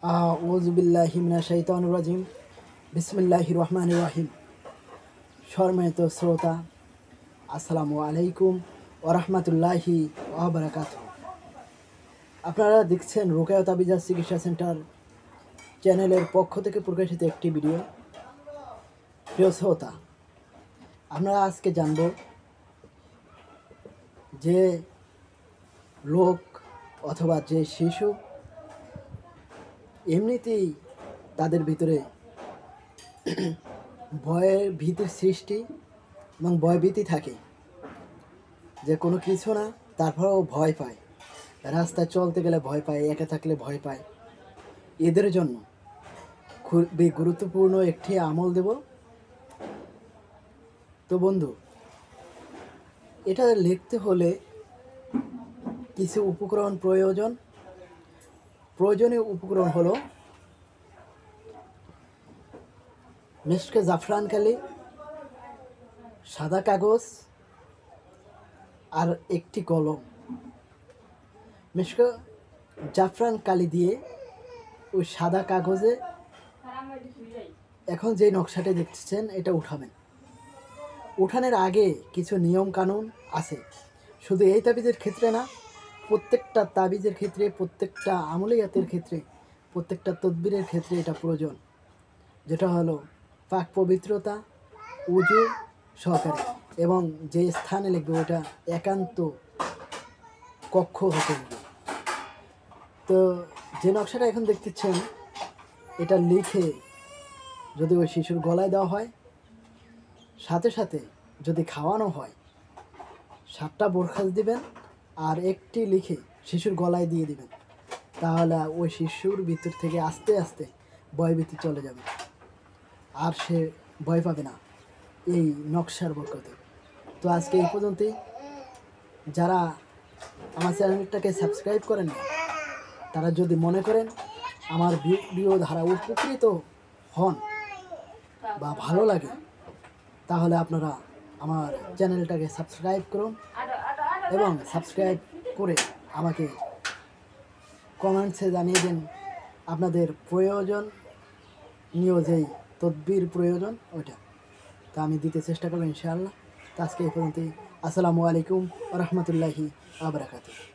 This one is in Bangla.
আউযুবিল্লাহি মিনাশ শাইতানির রাজিম। বিসমিল্লাহির রহমানির রহিম। সম্মানিত শ্রোতা, আসসালামু আলাইকুম ওয়া রাহমাতুল্লাহি ওয়া বারাকাতুহু। আপনারা দেখছেন রোকেয়া তাবিজাত চিকিৎসা সেন্টার চ্যানেলের পক্ষ থেকে প্রকাশিত একটি ভিডিও। প্রিয় শ্রোতা, আমরা আজকে জানব যে লোক অথবা যে শিশু এমনিতেই তাদের ভিতরে ভয়ের ভীতির সৃষ্টি এবং ভয়ভীতি থাকে, যে কোনো কিছু না তারপরেও ভয় পায়, রাস্তায় চলতে গেলে ভয় পায়, একা থাকলে ভয় পায়, এদের জন্য খুবই গুরুত্বপূর্ণ একটি আমল দেব। তো বন্ধু, এটা লিখতে হলে কিছু উপকরণ প্রয়োজনীয় উপকরণ হলো মেশকে জাফরান কালি, সাদা কাগজ আর একটি কলম। মেশকে জাফরান কালি দিয়ে ওই সাদা কাগজে এখন যে নকশাটা দেখছেন এটা উঠাবেন। উঠানোর আগে কিছু নিয়ম কানুন আছে, শুধু এই তাবিজের ক্ষেত্রে না, প্রত্যেকটা তাবিজের ক্ষেত্রে, প্রত্যেকটা আমলিয়াতের ক্ষেত্রে, প্রত্যেকটা তদবিরের ক্ষেত্রে এটা প্রয়োজন। যেটা হলো পাক পবিত্রতা, উজু সহকারে, এবং যে স্থানে লিখবে ওটা একান্ত কক্ষ হতে হবে। তো যে নকশাটা এখন দেখতেছেন এটা লিখে যদি ওই শিশুর গলায় দেওয়া হয়, সাথে সাথে যদি খাওয়ানো হয়, 7টা বোরখাস দিবেন আর একটি লিখে শিশুর গলায় দিয়ে দিবেন, তাহলে ওই শিশুর ভিতর থেকে আস্তে আস্তে ভয়ভীতি চলে যাবে, আর সে ভয় পাবে না এই নকশার বরকতে। তো আজকে এই পর্যন্তই। যারা আমার চ্যানেলটাকে সাবস্ক্রাইব করেন না, তারা যদি মনে করেন আমার ভিডিও ধারা উপকৃত হন বা ভালো লাগে, তাহলে আপনারা আমার চ্যানেলটাকে সাবস্ক্রাইব করুন এবং সাবস্ক্রাইব করে আমাকে কমেন্টসে জানিয়ে দিন আপনাদের প্রয়োজনীয় যেই তদবির প্রয়োজন ওইটা, তা আমি দিতে চেষ্টা করবো ইনশাআল্লাহ। তো আজকে এই পর্যন্তই। আসসালামু আলাইকুম ওয়া রাহমাতুল্লাহি ওয়া বারাকাতুহু।